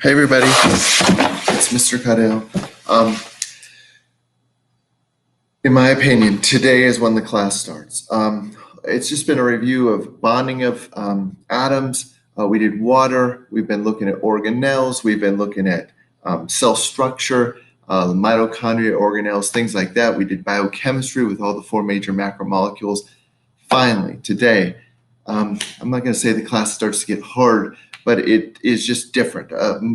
Hey everybody, it's Mr. Cadell. In my opinion, today is when the class starts. It's just been a review of bonding of atoms. We did water. We've been looking at organelles. We've been looking at cell structure, mitochondria, organelles, things like that. We did biochemistry with all the four major macromolecules. Finally, today, I'm not going to say the class starts to get hard, but it is just different.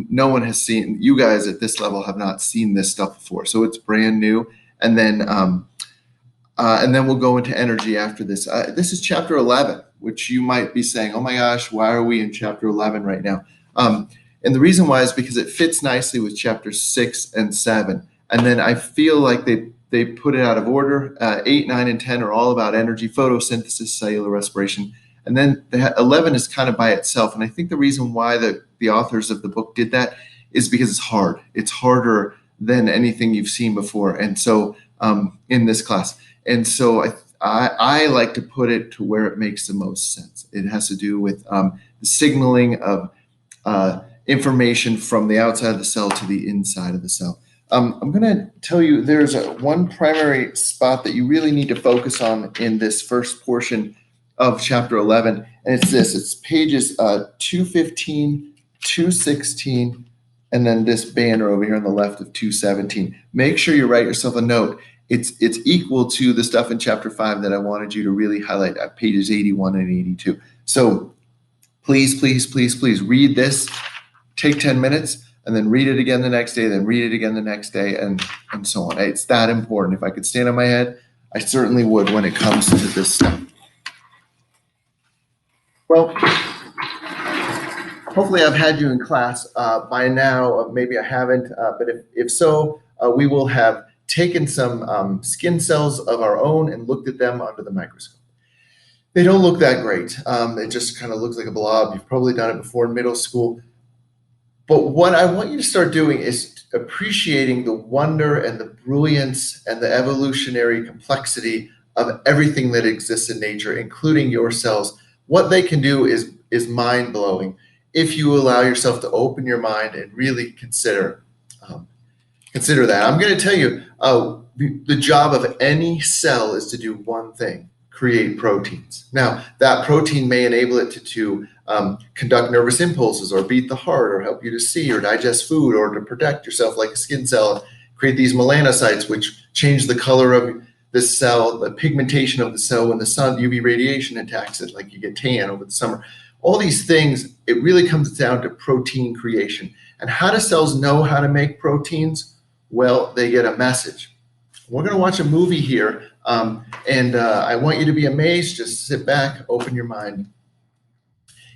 No one has seen, you guys at this level have not seen this stuff before, so it's brand new. And then we'll go into energy after this. This is chapter 11, which you might be saying, oh my gosh, why are we in chapter 11 right now? And the reason why is because it fits nicely with chapter 6 and 7. And then I feel like they put it out of order. 8, 9, and 10 are all about energy, photosynthesis, cellular respiration. And then 11 is kind of by itself. And I think the reason why the authors of the book did that is because it's hard. It's harder than anything you've seen before. And so in this class. And so I like to put it to where it makes the most sense. It has to do with the signaling of information from the outside of the cell to the inside of the cell. I'm going to tell you there's one primary spot that you really need to focus on in this first portion of chapter 11, and it's this. It's pages 215, 216, and then this banner over here on the left of 217. Make sure you write yourself a note. It's equal to the stuff in chapter 5 that I wanted you to really highlight at pages 81 and 82. So please, please, please, please read this. Take 10 minutes and then read it again the next day, then read it again the next day, and so on. It's that important. If I could stand on my head, I certainly would when it comes to this stuff. Well, hopefully I've had you in class by now. Maybe I haven't, but if so, we will have taken some skin cells of our own and looked at them under the microscope. They don't look that great. It just kind of looks like a blob. You've probably done it before in middle school. But what I want you to start doing is appreciating the wonder and the brilliance and the evolutionary complexity of everything that exists in nature, including your cells. What they can do is mind-blowing if you allow yourself to open your mind and really consider that. I'm going to tell you, the job of any cell is to do one thing: create proteins. Now, that protein may enable it to conduct nervous impulses or beat the heart or help you to see or digest food or to protect yourself like a skin cell and create these melanocytes, which change the color of the cell, the pigmentation of the cell when the sun, UV radiation attacks it, like you get tan over the summer. All these things, it really comes down to protein creation. And how do cells know how to make proteins? Well, they get a message. We're going to watch a movie here, and I want you to be amazed. Just sit back, open your mind.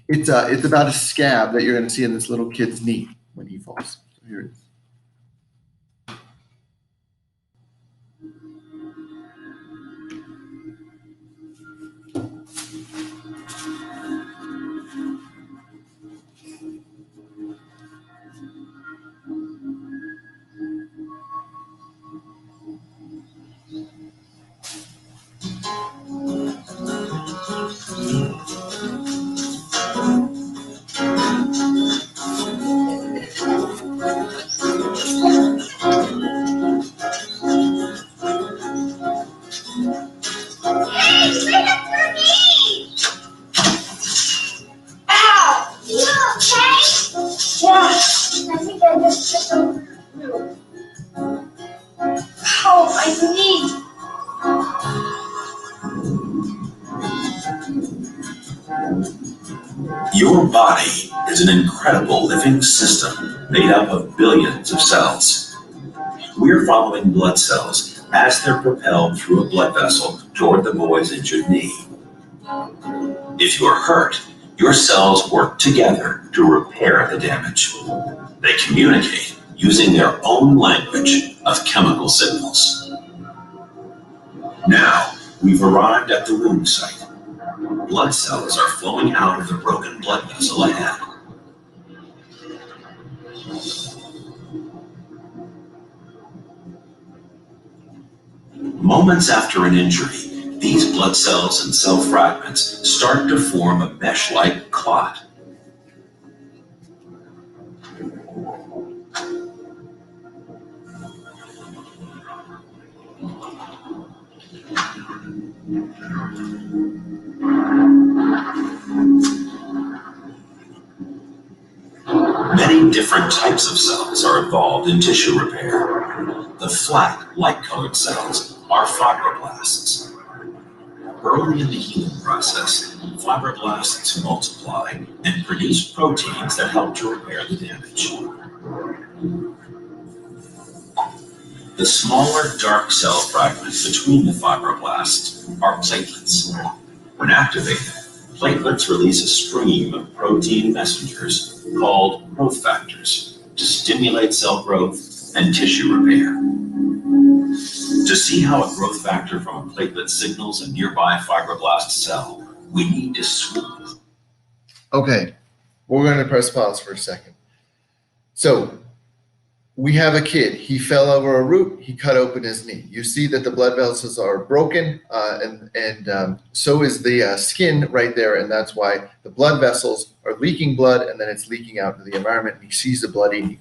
It's about a scab that you're going to see in this little kid's knee when he falls. So here it is. Your body is an incredible living system made up of billions of cells. We're following blood cells as they're propelled through a blood vessel toward the boy's injured knee. If you're hurt, your cells work together to repair the damage. They communicate using their own language of chemical signals. Now, we've arrived at the wound site. Blood cells are flowing out of the broken blood vessel ahead. Moments after an injury, these blood cells and cell fragments start to form a mesh-like clot. Many different types of cells are involved in tissue repair. The flat, light-colored cells are fibroblasts. Early in the healing process, fibroblasts multiply and produce proteins that help to repair the damage. The smaller dark cell fragments between the fibroblasts are platelets. When activated, platelets release a stream of protein messengers called growth factors to stimulate cell growth and tissue repair. To see how a growth factor from a platelet signals a nearby fibroblast cell, we need to swoop. Okay, we're going to press pause for a second. So we have a kid. He fell over a root. He cut open his knee. You see that the blood vessels are broken, and so is the skin right there, and that's why the blood vessels are leaking blood, and then it's leaking out into the environment, and he sees the bloody knee.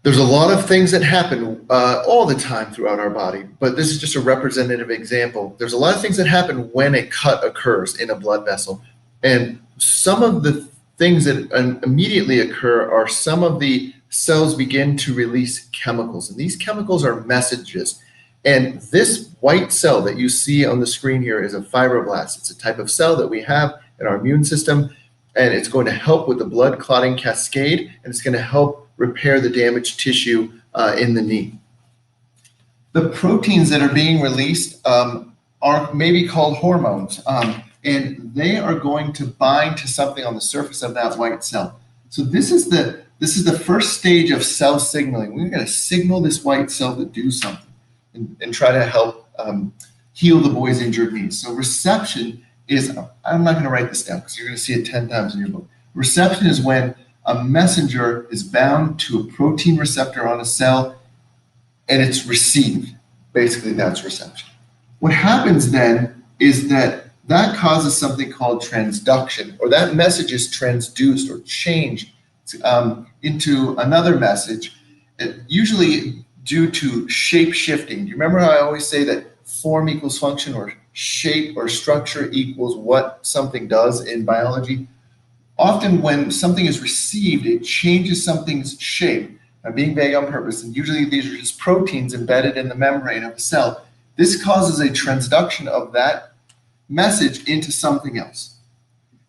There's a lot of things that happen all the time throughout our body, but this is just a representative example. There's a lot of things that happen when a cut occurs in a blood vessel, and some of the things that immediately occur are some of the cells begin to release chemicals, and these chemicals are messages. And this white cell that you see on the screen here is a fibroblast. It's a type of cell that we have in our immune system, and it's going to help with the blood clotting cascade, and it's going to help repair the damaged tissue in the knee. The proteins that are being released are maybe called hormones, and they are going to bind to something on the surface of that white cell. So this is the first stage of cell signaling. We're going to signal this white cell to do something and try to help heal the boy's injured knees. So reception is, I'm not going to write this down because you're going to see it 10 times in your book. Reception is when a messenger is bound to a protein receptor on a cell and it's received. Basically, that's reception. What happens then is that causes something called transduction, or that message is transduced or changed into another message, usually due to shape shifting. Do you remember how I always say that form equals function, or shape or structure equals what something does in biology? Often when something is received, it changes something's shape. I'm being vague on purpose, and usually these are just proteins embedded in the membrane of a cell. This causes a transduction of that message into something else.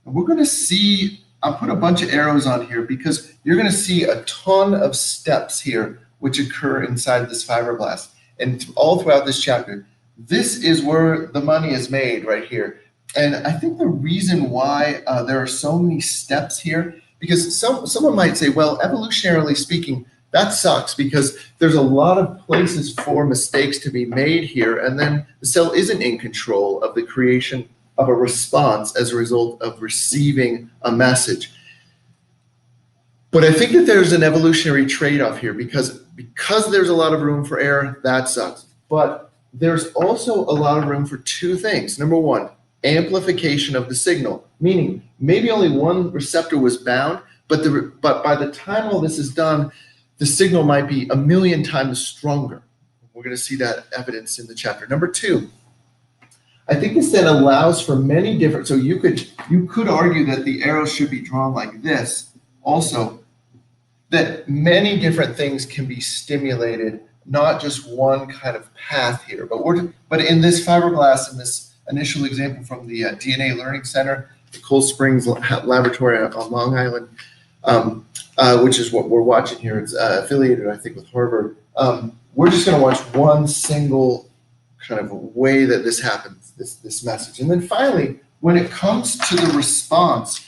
And we're going to see, I'll put a bunch of arrows on here because you're going to see a ton of steps here which occur inside this fibroblast. And all throughout this chapter, this is where the money is made right here. And I think the reason why there are so many steps here, because someone might say, well, evolutionarily speaking, that sucks because there's a lot of places for mistakes to be made here, and then the cell isn't in control of the creation of a response as a result of receiving a message. But I think that there's an evolutionary trade-off here because there's a lot of room for error, that sucks. But there's also a lot of room for two things. Number one, amplification of the signal, meaning maybe only one receptor was bound, but by the time all this is done, the signal might be 1,000,000 times stronger. We're going to see that evidence in the chapter. Number two, I think this then allows for many different, so you could argue that the arrows should be drawn like this also, that many different things can be stimulated, not just one kind of path here. But in this fibroblast, in this initial example from the DNA Learning Center, the Cold Springs Laboratory on Long Island, which is what we're watching here. It's affiliated, I think, with Harvard. We're just going to watch one single kind of way that this happens, this message. And then finally, when it comes to the response,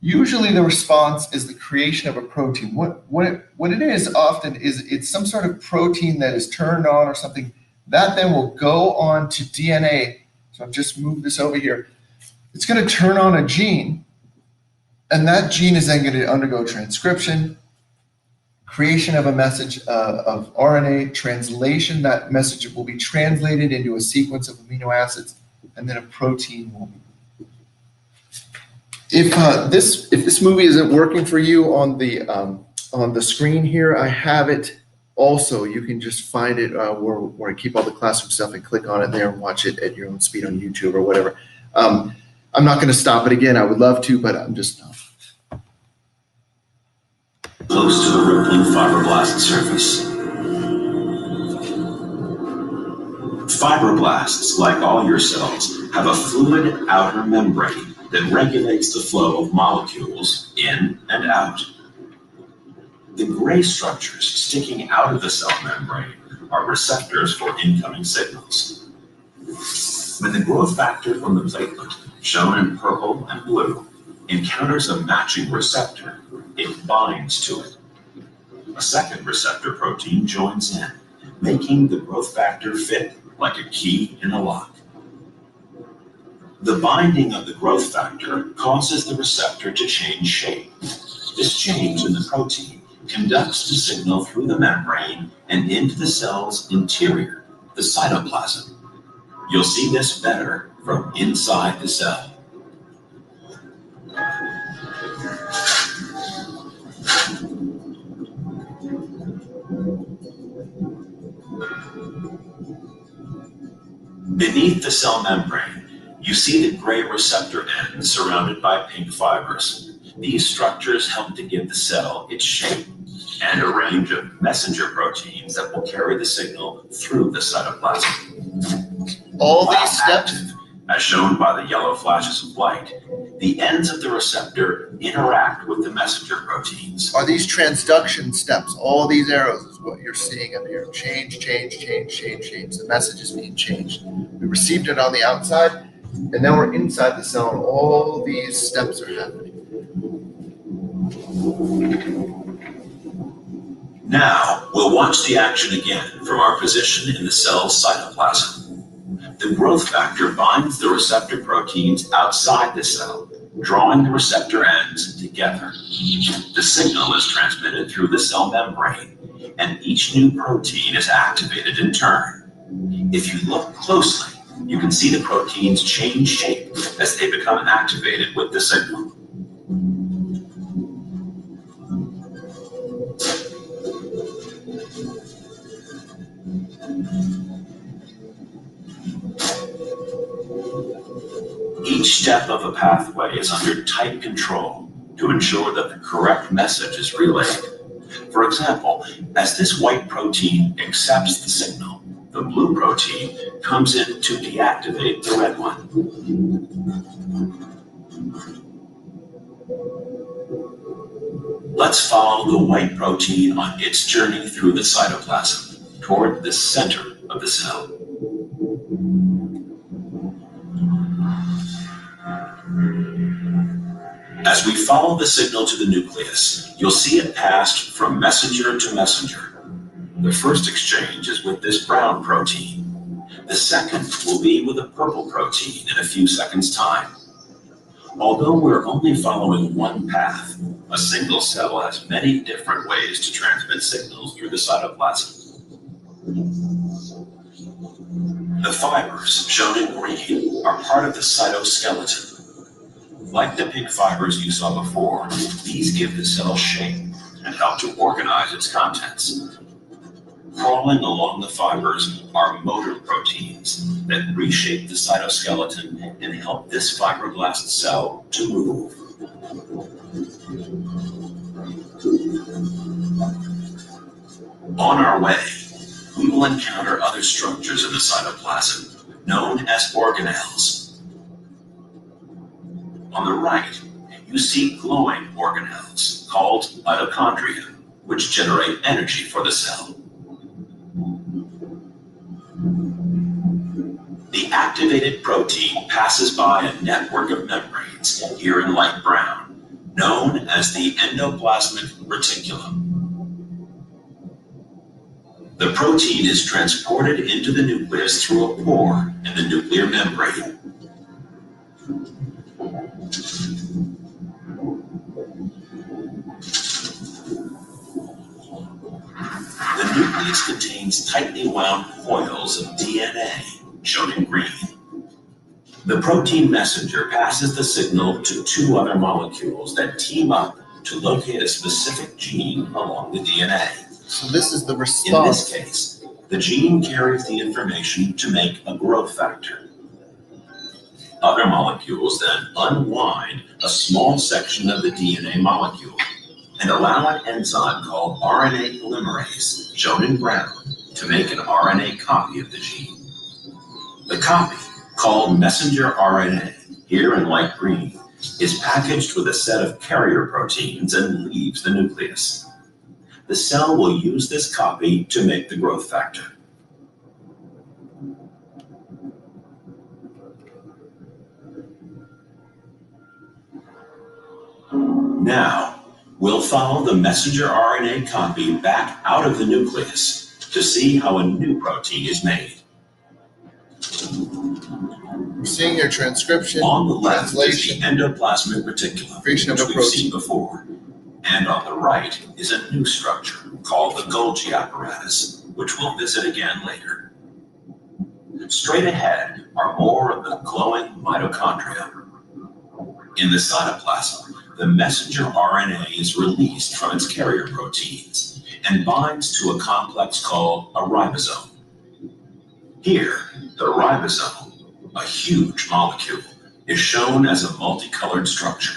usually the response is the creation of a protein. What it is often is it's some sort of protein that is turned on or something that then will go on to DNA. So I've just moved this over here. It's going to turn on a gene, and that gene is then going to undergo transcription, creation of a message of RNA, translation. That message will be translated into a sequence of amino acids, and then a protein will be. If this movie isn't working for you on the screen here, I have it Also, you can just find it where I keep all the classroom stuff and click on it there and watch it at your own speed on YouTube or whatever. I'm not going to stop it again. I would love to, but I'm just not. Close to the rippling fibroblast surface. Fibroblasts, like all your cells, have a fluid outer membrane that regulates the flow of molecules in and out. The gray structures sticking out of the cell membrane are receptors for incoming signals. When the growth factor from the platelet, shown in purple and blue, encounters a matching receptor, it binds to it. A second receptor protein joins in, making the growth factor fit like a key in a lock. The binding of the growth factor causes the receptor to change shape. This change in the protein conducts the signal through the membrane and into the cell's interior, the cytoplasm. You'll see this better from inside the cell. Beneath the cell membrane, you see the gray receptor ends surrounded by pink fibers. These structures help to give the cell its shape and a range of messenger proteins that will carry the signal through the cytoplasm. All these steps, active, as shown by the yellow flashes of light, the ends of the receptor interact with the messenger proteins. are these transduction steps. All these arrows is what you're seeing up here. Change, change, change, change, change. The message is being changed. We received it on the outside, and now we're inside the cell, and all these steps are happening. Now, we'll watch the action again from our position in the cell's cytoplasm. The growth factor binds the receptor proteins outside the cell, drawing the receptor ends together. The signal is transmitted through the cell membrane, and each new protein is activated in turn. If you look closely, you can see the proteins change shape as they become activated with the signal. Each step of a pathway is under tight control to ensure that the correct message is relayed. For example, as this white protein accepts the signal, the blue protein comes in to deactivate the red one. Let's follow the white protein on its journey through the cytoplasm toward the center of the cell. As we follow the signal to the nucleus, you'll see it passed from messenger to messenger. The first exchange is with this brown protein. The second will be with a purple protein in a few seconds' time. Although we're only following one path, a single cell has many different ways to transmit signals through the cytoplasm. The fibers, shown in green, are part of the cytoskeleton. Like the pink fibers you saw before, these give the cell shape and help to organize its contents. Crawling along the fibers are motor proteins that reshape the cytoskeleton and help this fibroblast cell to move. On our way, we will encounter other structures in the cytoplasm, known as organelles. On the right, you see glowing organelles called mitochondria, which generate energy for the cell. The activated protein passes by a network of membranes, here in light brown, known as the endoplasmic reticulum. The protein is transported into the nucleus through a pore in the nuclear membrane. The nucleus contains tightly wound coils of DNA, shown in green. The protein messenger passes the signal to two other molecules that team up to locate a specific gene along the DNA. So this is the In response. this case, the gene carries the information to make a growth factor. Other molecules then unwind a small section of the DNA molecule and allow an enzyme called RNA polymerase, shown in brown, to make an RNA copy of the gene. The copy, called messenger RNA, here in light green, is packaged with a set of carrier proteins and leaves the nucleus. The cell will use this copy to make the growth factor. Now, we'll follow the messenger RNA copy back out of the nucleus to see how a new protein is made. We're seeing your transcription, On the left translation, is the endoplasmic reticulum, creation of which a we've protein. seen before. And on the right is a new structure called the Golgi apparatus, which we'll visit again later. Straight ahead are more of the glowing mitochondria. In the cytoplasm, the messenger RNA is released from its carrier proteins and binds to a complex called a ribosome. Here, the ribosome, a huge molecule, is shown as a multicolored structure.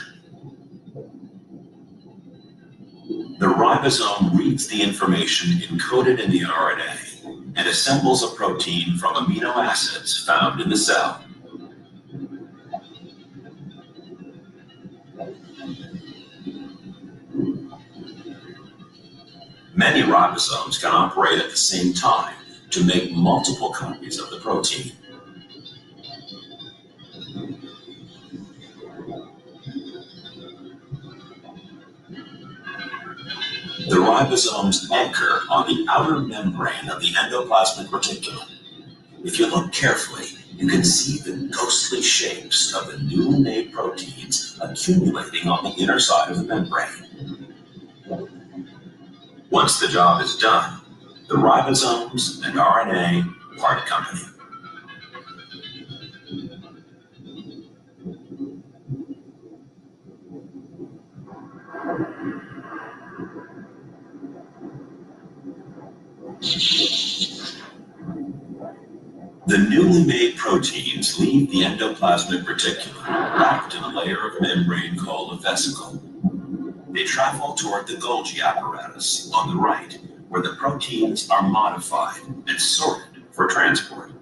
The ribosome reads the information encoded in the RNA and assembles a protein from amino acids found in the cell. Many ribosomes can operate at the same time to make multiple copies of the protein. The ribosomes anchor on the outer membrane of the endoplasmic reticulum. If you look carefully, you can see the ghostly shapes of the newly made proteins accumulating on the inner side of the membrane. Once the job is done, the ribosomes and RNA part company. The newly made proteins leave the endoplasmic reticulum wrapped in a layer of membrane called a vesicle. They travel toward the Golgi apparatus on the right, where the proteins are modified and sorted for transport.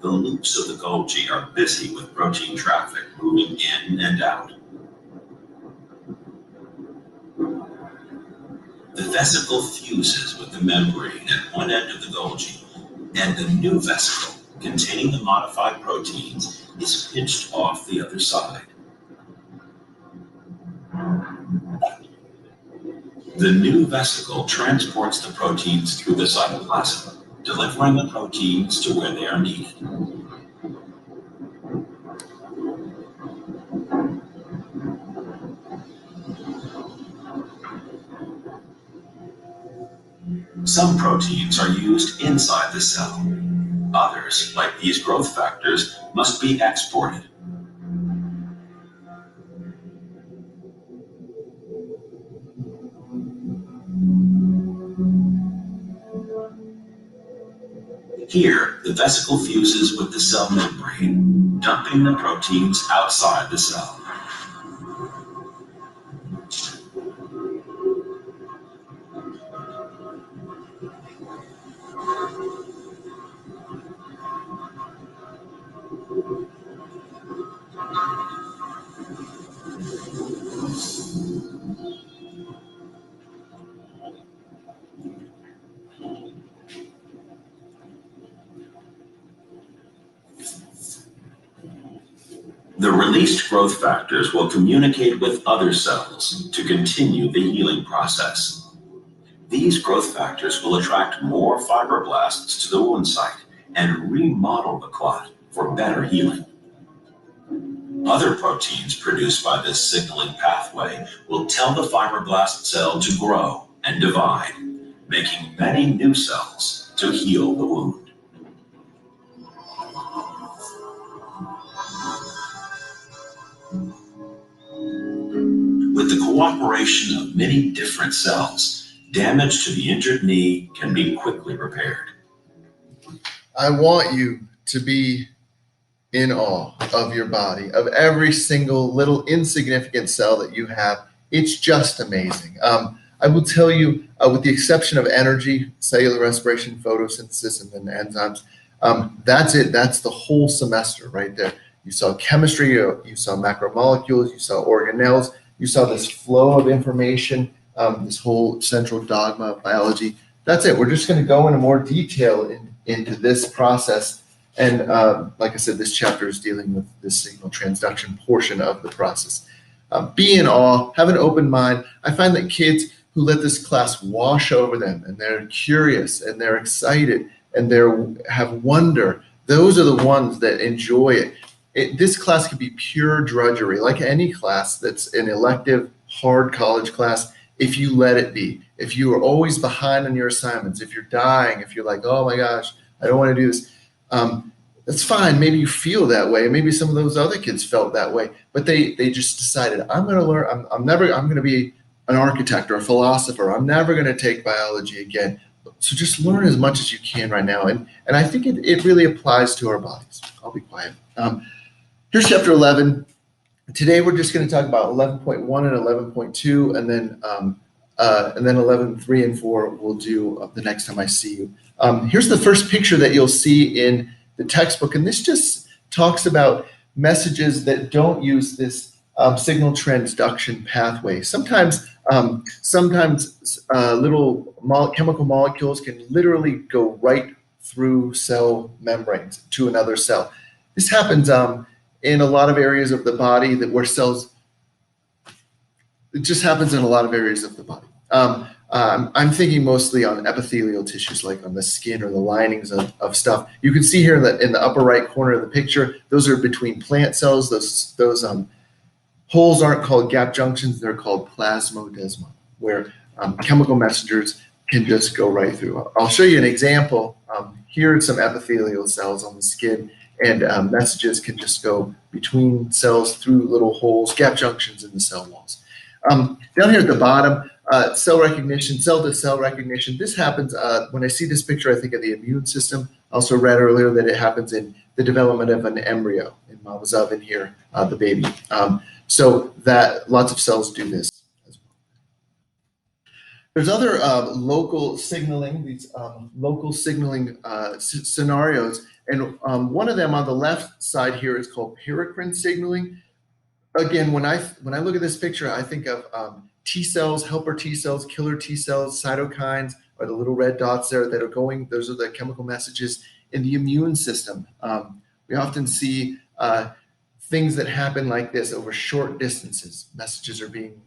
The loops of the Golgi are busy with protein traffic moving in and out. The vesicle fuses with the membrane at one end of the Golgi, and the new vesicle, containing the modified proteins, is pinched off the other side. The new vesicle transports the proteins through the cytoplasm, delivering the proteins to where they are needed. Some proteins are used inside the cell. Others, like these growth factors, must be exported. Here, the vesicle fuses with the cell membrane, dumping the proteins outside the cell. The released growth factors will communicate with other cells to continue the healing process. These growth factors will attract more fibroblasts to the wound site and remodel the clot for better healing. Other proteins produced by this signaling pathway will tell the fibroblast cell to grow and divide, making many new cells to heal the wound. With the cooperation of many different cells, damage to the injured knee can be quickly repaired. I want you to be in awe of your body, of every single little insignificant cell that you have. It's just amazing. I will tell you, with the exception of energy, cellular respiration, photosynthesis, and then enzymes, that's it. That's the whole semester right there. You saw chemistry, you saw macromolecules, you saw organelles, you saw this flow of information, this whole central dogma of biology. That's it. We're just going to go into more detail into this process. And like I said, this chapter is dealing with this signal transduction portion of the process. Be in awe, have an open mind. I find that kids who let this class wash over them and they're curious and they're excited and they have wonder, those are the ones that enjoy it. This class can be pure drudgery, like any class that's an elective, hard college class, if you let it be. If you are always behind on your assignments, if you're dying, if you're like, oh my gosh, I don't want to do this, that's fine. Maybe you feel that way. Maybe some of those other kids felt that way, but they just decided, I'm going to learn, I'm going to be an architect or a philosopher. I'm never going to take biology again. So just learn as much as you can right now. And I think it really applies to our bodies. I'll be quiet. Here's chapter 11. Today we're just going to talk about 11.1 and 11.2, and then 11.3 and 4 we'll do the next time I see you. Here's the first picture that you'll see in the textbook, and this just talks about messages that don't use this signal transduction pathway. Sometimes little chemical molecules can literally go right through cell membranes to another cell. This happens in a lot of areas of the body where cells. It just happens in a lot of areas of the body. I'm thinking mostly on epithelial tissues, like on the skin or the linings of stuff. You can see here in the upper right corner of the picture, those are between plant cells. Those holes aren't called gap junctions, they're called plasmodesma, where chemical messengers can just go right through. I'll show you an example. Here are some epithelial cells on the skin, and messages can just go between cells through little holes, gap junctions in the cell walls. Down here at the bottom, cell recognition, cell-to-cell recognition. This happens when I see this picture, I think of the immune system. I also read earlier that it happens in the development of an embryo in mama's oven here, the baby. So that lots of cells do this as well. There's other local signaling, these local signaling scenarios, and one of them on the left side here is called paracrine signaling. Again, when I look at this picture, I think of T cells, helper T cells, killer T cells, cytokines are the little red dots there that are going. Those are the chemical messages in the immune system. We often see things that happen like this over short distances. Messages are being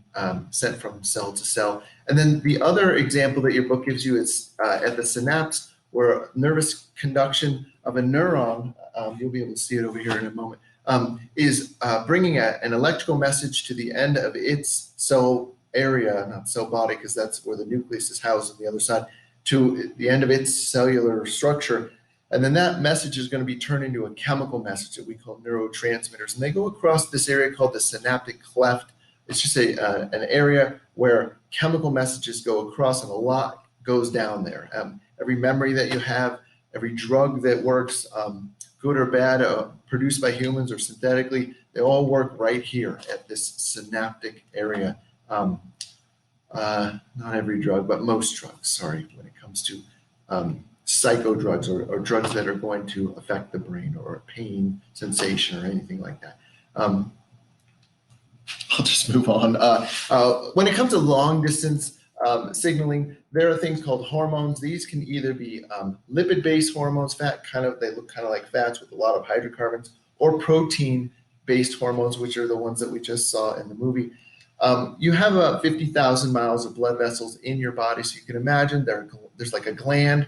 sent from cell to cell. And then the other example that your book gives you is at the synapse, where nervous conduction of a neuron, you'll be able to see it over here in a moment, is bringing an electrical message to the end of its cell area, not cell body, because that's where the nucleus is housed on the other side, to the end of its cellular structure. And then that message is going to be turned into a chemical message that we call neurotransmitters. And they go across this area called the synaptic cleft. It's just an area where chemical messages go across, and a lot goes down there. Every memory that you have, every drug that works, good or bad, produced by humans or synthetically, they all work right here at this synaptic area. Not every drug, but most drugs, sorry, when it comes to psychodrugs or drugs that are going to affect the brain, or pain sensation or anything like that. I'll just move on. When it comes to long distance signaling, there are things called hormones. These can either be lipid-based hormones, they look kind of like fats with a lot of hydrocarbons, or protein-based hormones, which are the ones that we just saw in the movie. You have about 50,000 miles of blood vessels in your body, so you can imagine there's like a gland,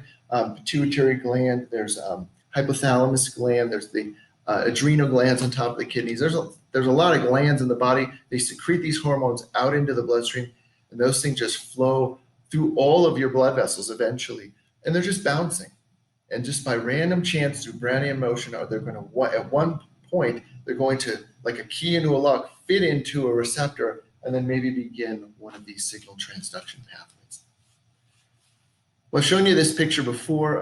pituitary gland, there's hypothalamus gland, there's the adrenal glands on top of the kidneys. There's a lot of glands in the body. They secrete these hormones out into the bloodstream, and those things just flow through all of your blood vessels eventually, and they're just bouncing. And just by random chance, through Brownian motion, they're going to, at one point, they're going to, like a key into a lock, fit into a receptor, and then maybe begin one of these signal transduction pathways. Well, I've shown you this picture before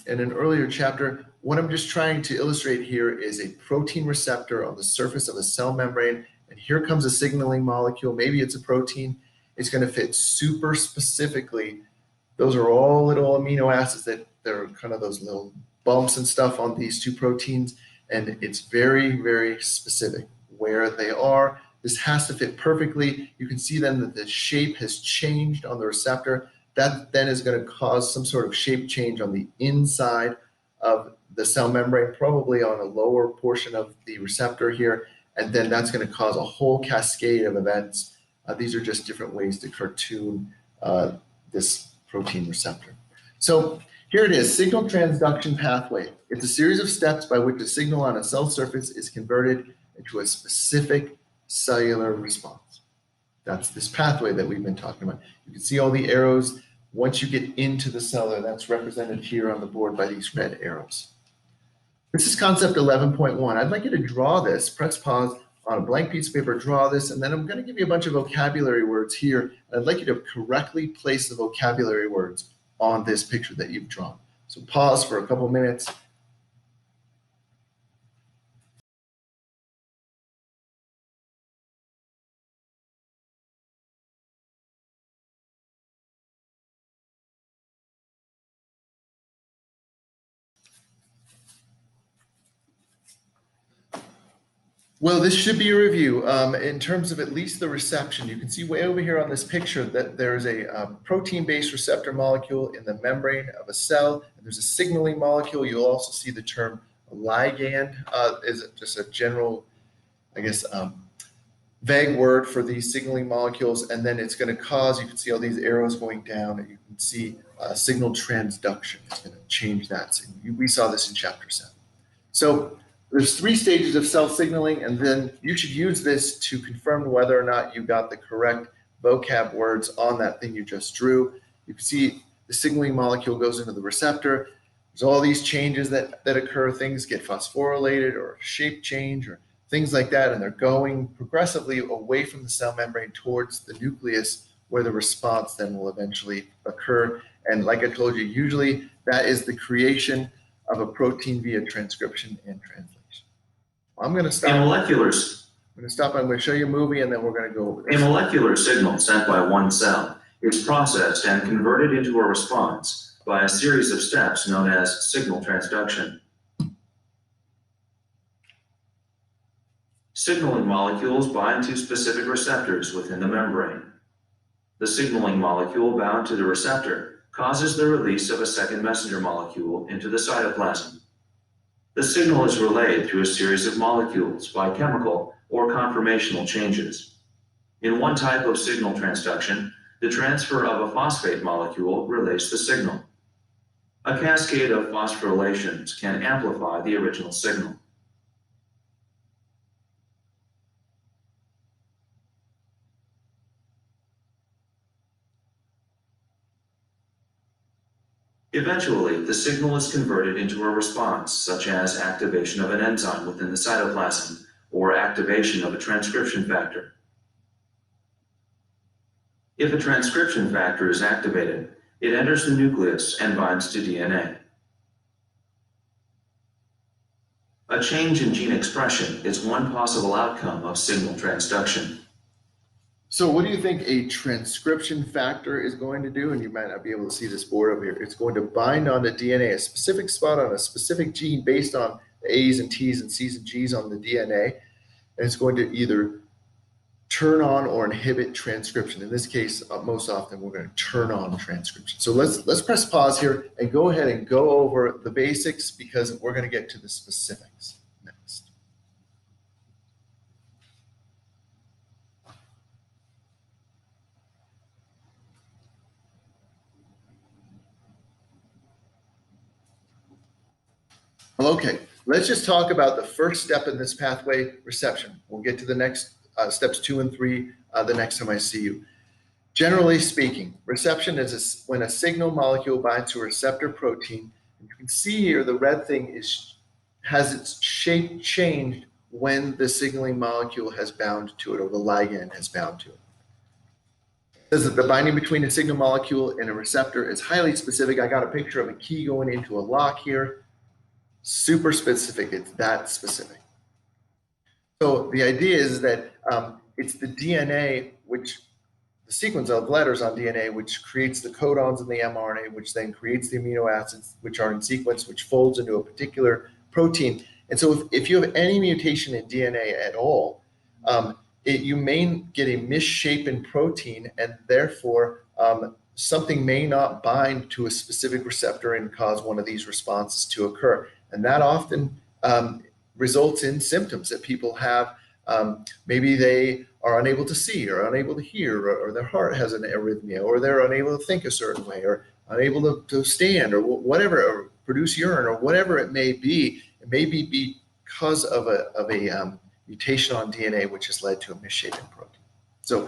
in an earlier chapter. What I'm just trying to illustrate here is a protein receptor on the surface of a cell membrane. And here comes a signaling molecule. Maybe it's a protein. It's going to fit super specifically. Those are all little amino acids that they're kind of those little bumps and stuff on these two proteins. And it's very, very specific where they are. This has to fit perfectly. You can see then that the shape has changed on the receptor. That then is going to cause some sort of shape change on the inside of the cell membrane, probably on a lower portion of the receptor here. And then that's going to cause a whole cascade of events. These are just different ways to cartoon this protein receptor. So here it is, signal transduction pathway. It's a series of steps by which a signal on a cell surface is converted into a specific cellular response. That's this pathway that we've been talking about. You can see all the arrows. Once you get into the cell, and that's represented here on the board by these red arrows. This is concept 11.1. I'd like you to draw this, press pause on a blank piece of paper, draw this, and then I'm going to give you a bunch of vocabulary words here. And I'd like you to correctly place the vocabulary words on this picture that you've drawn. So pause for a couple minutes. Well, this should be a review. In terms of at least the reception, you can see way over here on this picture that there's a protein-based receptor molecule in the membrane of a cell, and there's a signaling molecule. You'll also see the term ligand is just a general, I guess, vague word for these signaling molecules, and then it's going to cause, you can see all these arrows going down, and you can see signal transduction. It's going to change that signal. We saw this in chapter 7. So there's 3 stages of cell signaling, and then you should use this to confirm whether or not you got the correct vocab words on that thing you just drew. You can see the signaling molecule goes into the receptor. There's all these changes that occur. Things get phosphorylated or shape change or things like that, and they're going progressively away from the cell membrane towards the nucleus where the response then will eventually occur. And like I told you, usually that is the creation of a protein via transcription and translation. I'm going to stop. I'm going to stop. I'm going to show you a movie, and then we're going to go over this. A molecular signal sent by one cell is processed and converted into a response by a series of steps known as signal transduction. Signaling molecules bind to specific receptors within the membrane. The signaling molecule bound to the receptor causes the release of a second messenger molecule into the cytoplasm. The signal is relayed through a series of molecules by chemical or conformational changes. In one type of signal transduction, the transfer of a phosphate molecule relays the signal. A cascade of phosphorylations can amplify the original signal. Eventually, the signal is converted into a response, such as activation of an enzyme within the cytoplasm or activation of a transcription factor. If a transcription factor is activated, it enters the nucleus and binds to DNA. A change in gene expression is one possible outcome of signal transduction. So what do you think a transcription factor is going to do? And you might not be able to see this board over here. It's going to bind on the DNA, a specific spot on a specific gene based on the A's and T's and C's and G's on the DNA. And it's going to either turn on or inhibit transcription. In this case, most often we're going to turn on transcription. So let's press pause here and go ahead and go over the basics, because we're going to get to the specifics next. Well, okay, let's just talk about the first step in this pathway, reception. We'll get to the next steps 2 and 3 the next time I see you. Generally speaking, reception is when a signal molecule binds to a receptor protein. And you can see here the red thing has its shape changed when the signaling molecule has bound to it, or the ligand has bound to it. Says that the binding between a signal molecule and a receptor is highly specific. I got a picture of a key going into a lock here. Super specific. It's that specific. So the idea is that it's the DNA, which the sequence of letters on DNA, which creates the codons in the mRNA, which then creates the amino acids, which are in sequence, which folds into a particular protein. And so if you have any mutation in DNA at all, you may get a misshapen protein, and therefore something may not bind to a specific receptor and cause one of these responses to occur. And that often results in symptoms that people have. Maybe they are unable to see or unable to hear, or their heart has an arrhythmia, or they're unable to think a certain way, or unable to stand, or whatever, or produce urine, or whatever it may be. It may be because of a mutation on DNA, which has led to a misshapen protein. So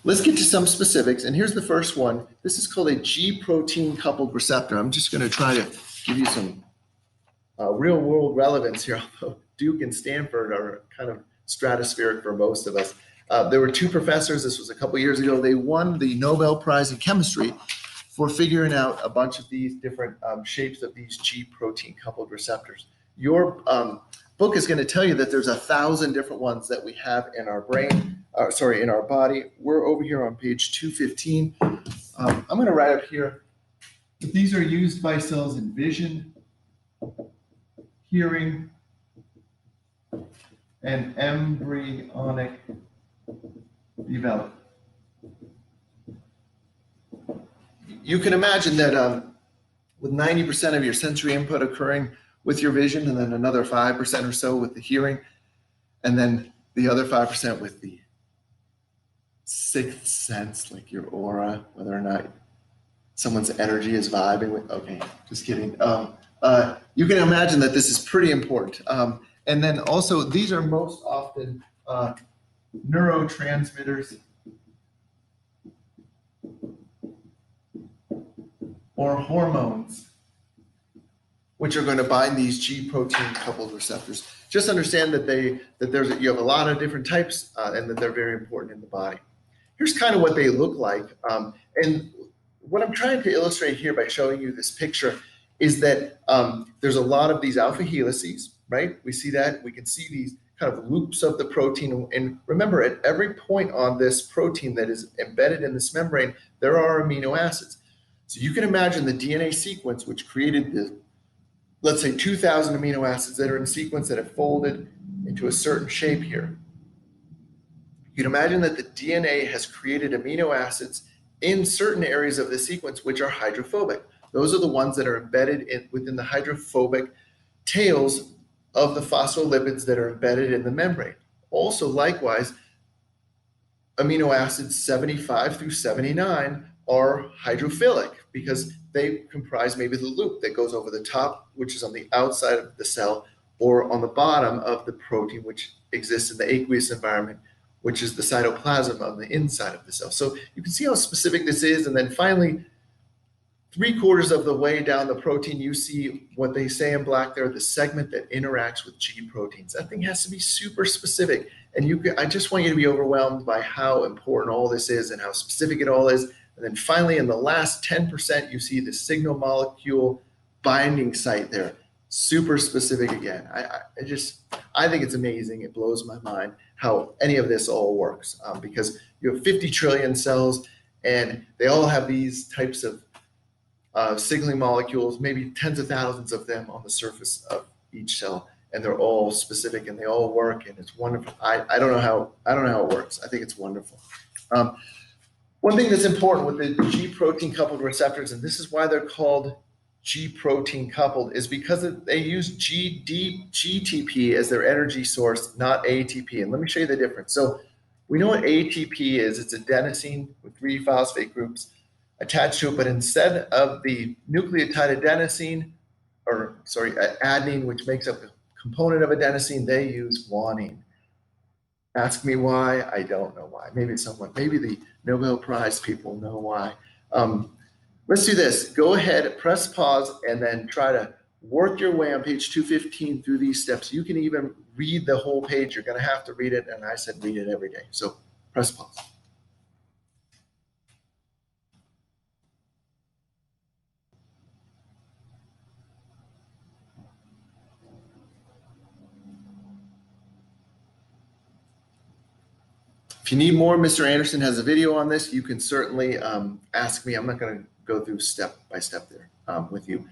let's get to some specifics. And here's the first one. This is called a G protein coupled receptor. I'm just going to try to give you some real world relevance here, although Duke and Stanford are kind of stratospheric for most of us. There were two professors, this was a couple years ago, they won the Nobel Prize in Chemistry for figuring out a bunch of these different shapes of these G protein coupled receptors. Your book is going to tell you that there's 1,000 different ones that we have in our brain, in our body. We're over here on page 215. I'm going to write up here that these are used by cells in vision, hearing, and embryonic development. You can imagine that with 90% of your sensory input occurring with your vision, and then another 5% or so with the hearing, and then the other 5% with the sixth sense, like your aura, whether or not someone's energy is vibing with, okay, just kidding. You can imagine that this is pretty important. And then also, these are most often neurotransmitters or hormones, which are going to bind these G protein coupled receptors. Just understand that you have a lot of different types and that they're very important in the body. Here's kind of what they look like. And what I'm trying to illustrate here by showing you this picture is that there's a lot of these alpha helices, right? We see that. We can see these kind of loops of the protein. And remember, at every point on this protein that is embedded in this membrane, there are amino acids. So you can imagine the DNA sequence, which created the, let's say, 2,000 amino acids that are in sequence that have folded into a certain shape here. You can imagine that the DNA has created amino acids in certain areas of the sequence which are hydrophobic. Those are the ones that are embedded within the hydrophobic tails of the phospholipids that are embedded in the membrane. Also, likewise, amino acids 75 through 79 are hydrophilic because they comprise maybe the loop that goes over the top, which is on the outside of the cell, or on the bottom of the protein, which exists in the aqueous environment, which is the cytoplasm on the inside of the cell. So you can see how specific this is. And then finally, 3/4 of the way down the protein, you see what they say in black there, the segment that interacts with G proteins. That thing has to be super specific. And I just want you to be overwhelmed by how important all this is and how specific it all is. And then finally, in the last 10%, you see the signal molecule binding site there. Super specific again. I think it's amazing. It blows my mind how any of this all works because you have 50 trillion cells and they all have these types of signaling molecules, maybe tens of thousands of them on the surface of each cell, and they're all specific and they all work, and it's wonderful. I don't know how it works. I think it's wonderful. One thing that's important with the G protein coupled receptors, and this is why they're called G protein coupled, is because they use GTP as their energy source, not ATP. And let me show you the difference. So we know what ATP is. It's adenosine with 3 phosphate groups attached to it, but instead of the nucleotide adenine, which makes up a component of adenosine, they use guanine. Ask me why, I don't know why. Maybe the Nobel Prize people know why. Let's do this. Go ahead, press pause, and then try to work your way on page 215 through these steps. You can even read the whole page. You're going to have to read it, and I said read it every day. So press pause. If you need more, Mr. Anderson has a video on this. You can certainly ask me. I'm not going to go through step by step there with you.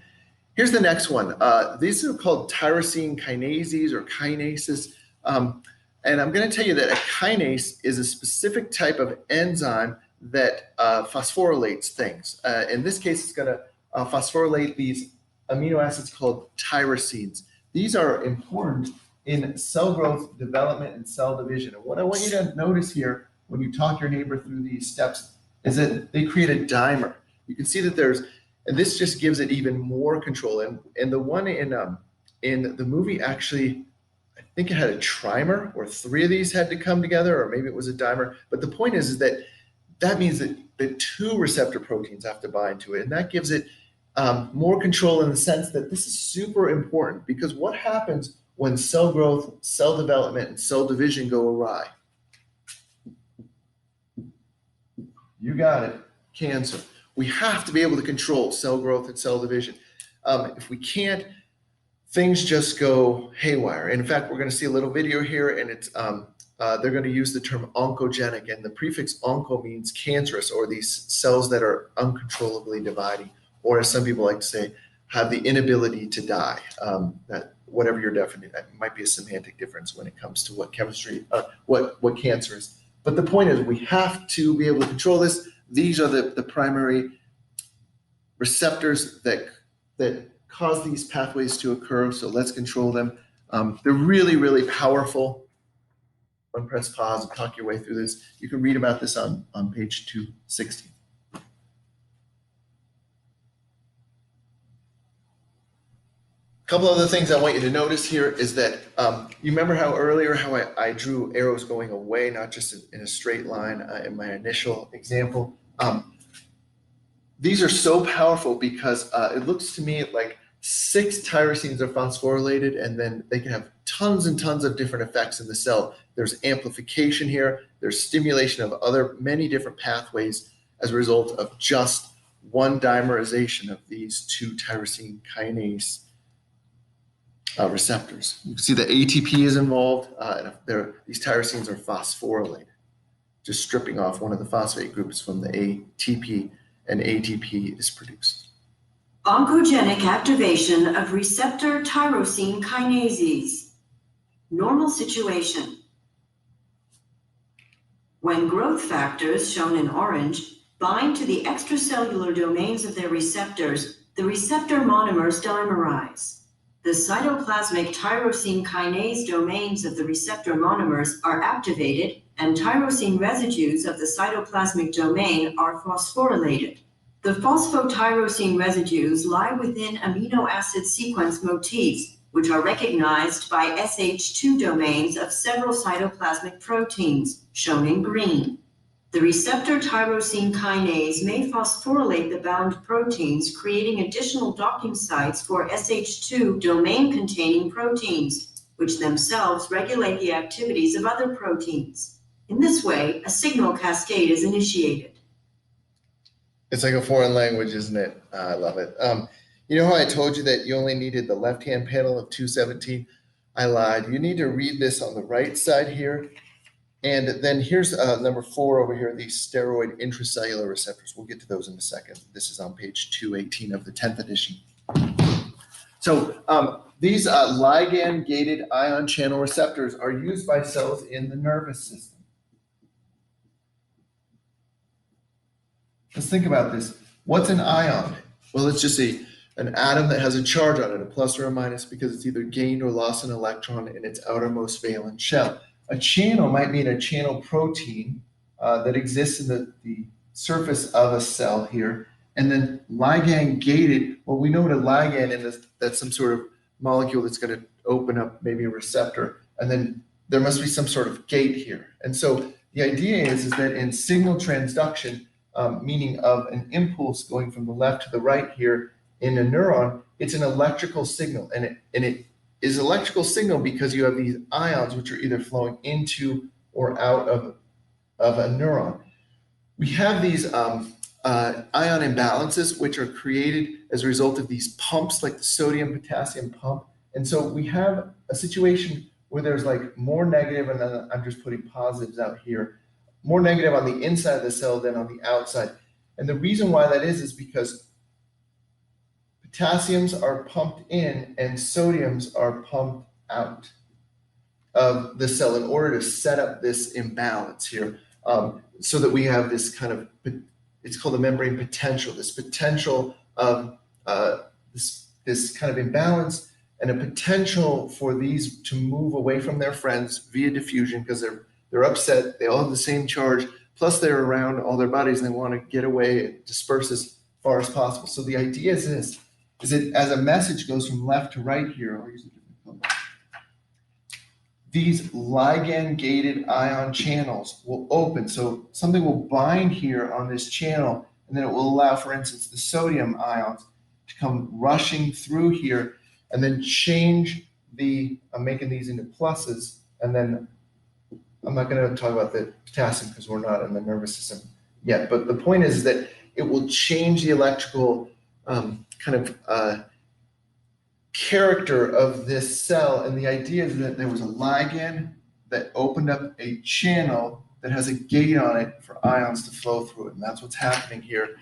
Here's the next one. These are called tyrosine kinases or kinases. And I'm going to tell you that a kinase is a specific type of enzyme that phosphorylates things. In this case, it's going to phosphorylate these amino acids called tyrosines. These are important in cell growth, development, and cell division. And what I want you to notice here when you talk your neighbor through these steps is that they create a dimer. You can see that and this just gives it even more control. And the one in the movie actually, I think it had a trimer, or 3 of these had to come together, or maybe it was a dimer. But the point is that means that the 2 receptor proteins have to bind to it, and that gives it more control in the sense that this is super important, because what happens when cell growth, cell development, and cell division go awry? You got it, cancer. We have to be able to control cell growth and cell division. If we can't, things just go haywire. In fact, we're going to see a little video here, and it's they're going to use the term oncogenic, and the prefix onco means cancerous, or these cells that are uncontrollably dividing, or as some people like to say, have the inability to die. That whatever your definition, that might be a semantic difference when it comes to what chemistry, what cancer is. But the point is, we have to be able to control this. These are the primary receptors that cause these pathways to occur. So let's control them. They're really, really powerful. Press pause and talk your way through this. You can read about this on page 260. A couple other things I want you to notice here is that you remember how earlier I drew arrows going away, not just in a straight line in my initial example. These are so powerful because it looks to me like 6 tyrosines are phosphorylated, and then they can have tons and tons of different effects in the cell. There's amplification here. There's stimulation of many different pathways as a result of just one dimerization of these 2 tyrosine kinase receptors. You can see the ATP is involved. These tyrosines are phosphorylated, just stripping off one of the phosphate groups from the ATP, and ATP is produced. Oncogenic activation of receptor tyrosine kinases. Normal situation. When growth factors, shown in orange, bind to the extracellular domains of their receptors, the receptor monomers dimerize. The cytoplasmic tyrosine kinase domains of the receptor monomers are activated, and tyrosine residues of the cytoplasmic domain are phosphorylated. The phosphotyrosine residues lie within amino acid sequence motifs, which are recognized by SH2 domains of several cytoplasmic proteins, shown in green. The receptor tyrosine kinase may phosphorylate the bound proteins, creating additional docking sites for SH2 domain-containing proteins, which themselves regulate the activities of other proteins. In this way, a signal cascade is initiated. It's like a foreign language, isn't it? I love it. You know how I told you that you only needed the left-hand panel of 217? I lied. You need to read this on the right side here. And then here's number 4 over here, these steroid intracellular receptors. We'll get to those in a second. This is on page 218 of the 10th edition. So these ligand-gated ion channel receptors are used by cells in the nervous system. Let's think about this. What's an ion? Well, it's just an atom that has a charge on it, a plus or a minus, because it's either gained or lost an electron in its outermost valence shell. A channel might mean a channel protein that exists in the surface of a cell here. And then ligand-gated, well, we know what a ligand is. That's some sort of molecule that's going to open up maybe a receptor. And then there must be some sort of gate here. And so the idea is that in signal transduction, meaning of an impulse going from the left to the right here in a neuron, it's an electrical signal. And it is electrical signal because you have these ions which are either flowing into or out of a neuron. We have these ion imbalances which are created as a result of these pumps, like the sodium-potassium pump. And so we have a situation where there's like more negative, and then I'm just putting positives out here, more negative on the inside of the cell than on the outside. And the reason why that is because potassiums are pumped in and sodiums are pumped out of the cell in order to set up this imbalance here, so that we have this kind of, it's called the membrane potential, this potential of this kind of imbalance and a potential for these to move away from their friends via diffusion because they're upset, they all have the same charge, plus they're around all their buddies and they want to get away and disperse as far as possible. So the idea is this, is that as a message goes from left to right here, I'll use a different color, these ligand-gated ion channels will open. So something will bind here on this channel, and then it will allow, for instance, the sodium ions to come rushing through here and then change I'm making these into pluses, and then I'm not going to talk about the potassium because we're not in the nervous system yet. But the point is that it will change the electrical character of this cell, and the idea is that there was a ligand that opened up a channel that has a gate on it for ions to flow through it, and that's what's happening here.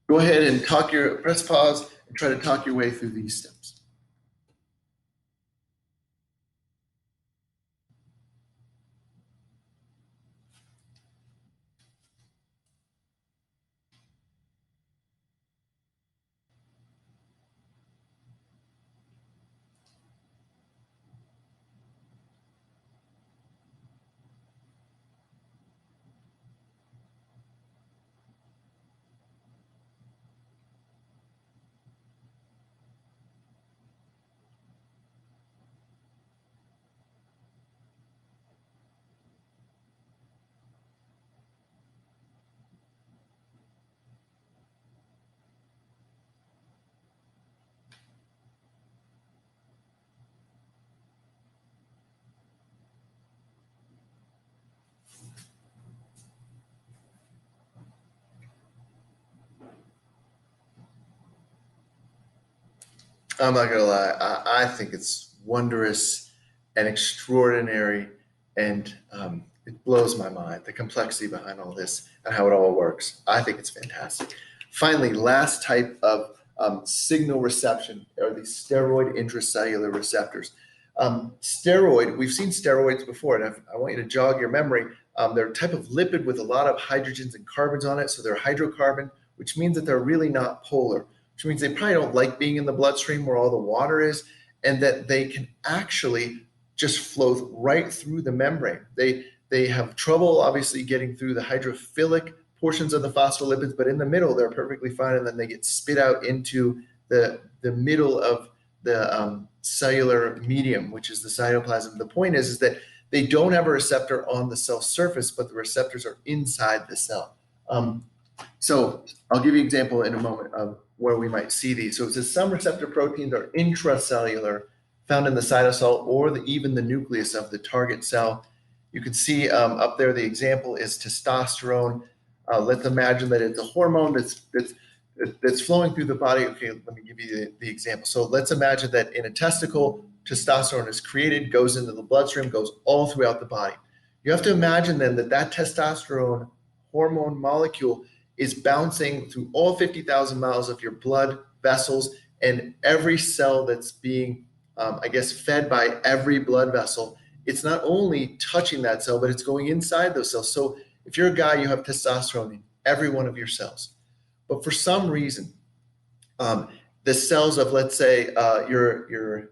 Go ahead and press pause and try to talk your way through these steps. I'm not gonna lie, I think it's wondrous and extraordinary, and it blows my mind, the complexity behind all this and how it all works. I think it's fantastic. Finally, last type of signal reception are these steroid intracellular receptors. We've seen steroids before, and I want you to jog your memory. They're a type of lipid with a lot of hydrogens and carbons on it, so they're hydrocarbon, which means that they're really not polar, which means they probably don't like being in the bloodstream where all the water is, and that they can actually just flow right through the membrane. They have trouble, obviously, getting through the hydrophilic portions of the phospholipids, but in the middle, they're perfectly fine, and then they get spit out into the middle of the cellular medium, which is the cytoplasm. The point is that they don't have a receptor on the cell surface, but the receptors are inside the cell. So I'll give you an example in a moment of where we might see these. So it says some receptor proteins are intracellular, found in the cytosol or even the nucleus of the target cell. You can see up there the example is testosterone. Let's imagine that it's a hormone that's flowing through the body. Okay, let me give you the example. So let's imagine that in a testicle, testosterone is created, goes into the bloodstream, goes all throughout the body. You have to imagine then that testosterone hormone molecule is bouncing through all 50,000 miles of your blood vessels, and every cell that's being, fed by every blood vessel. It's not only touching that cell, but it's going inside those cells. So if you're a guy, you have testosterone in every one of your cells. But for some reason, the cells of, let's say, your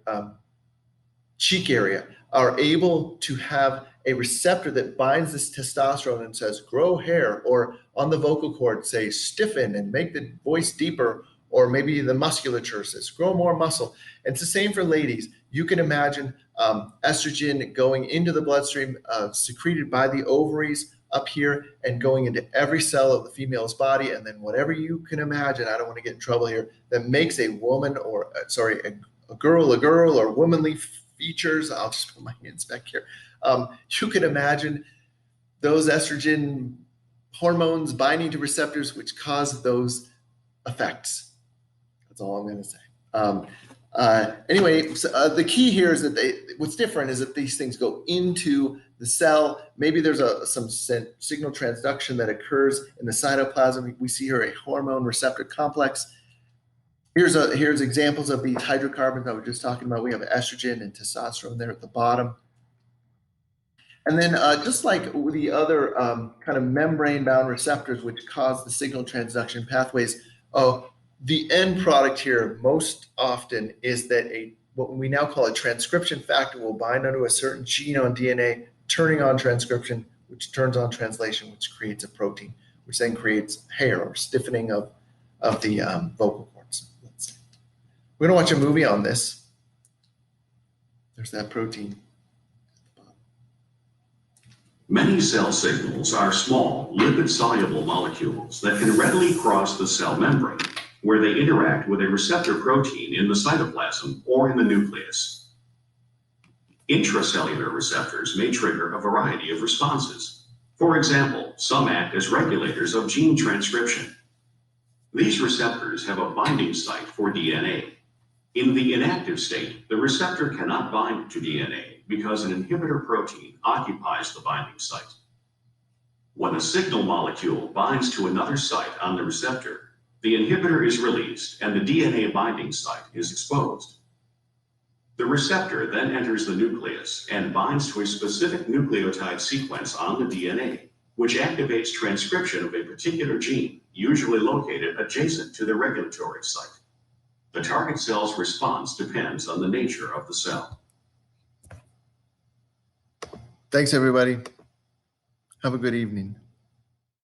cheek area are able to have a receptor that binds this testosterone and says, grow hair, or on the vocal cord, say, stiffen and make the voice deeper, or maybe the musculature says, grow more muscle. And it's the same for ladies. You can imagine estrogen going into the bloodstream, secreted by the ovaries up here and going into every cell of the female's body. And then whatever you can imagine, I don't want to get in trouble here, that makes a woman or, a girl, or womanly features. I'll just put my hands back here. You can imagine those estrogen hormones binding to receptors which cause those effects. That's all I'm going to say. Anyway, so, the key here is that what's different is that these things go into the cell. Maybe there's some signal transduction that occurs in the cytoplasm. We see here a hormone receptor complex. Here's examples of these hydrocarbons I was just talking about. We have estrogen and testosterone there at the bottom. And then just like the other kind of membrane-bound receptors which cause the signal transduction pathways, the end product here most often is that what we now call a transcription factor will bind onto a certain gene on DNA, turning on transcription, which turns on translation, which creates a protein, which then creates hair or stiffening of the vocal cords. Let's say. We're going to watch a movie on this. There's that protein. Many cell signals are small, lipid-soluble molecules that can readily cross the cell membrane, where they interact with a receptor protein in the cytoplasm or in the nucleus. Intracellular receptors may trigger a variety of responses. For example, some act as regulators of gene transcription. These receptors have a binding site for DNA. In the inactive state, the receptor cannot bind to DNA because an inhibitor protein occupies the binding site. When a signal molecule binds to another site on the receptor, the inhibitor is released and the DNA binding site is exposed. The receptor then enters the nucleus and binds to a specific nucleotide sequence on the DNA, which activates transcription of a particular gene, usually located adjacent to the regulatory site. The target cell's response depends on the nature of the cell. Thanks, everybody. Have a good evening.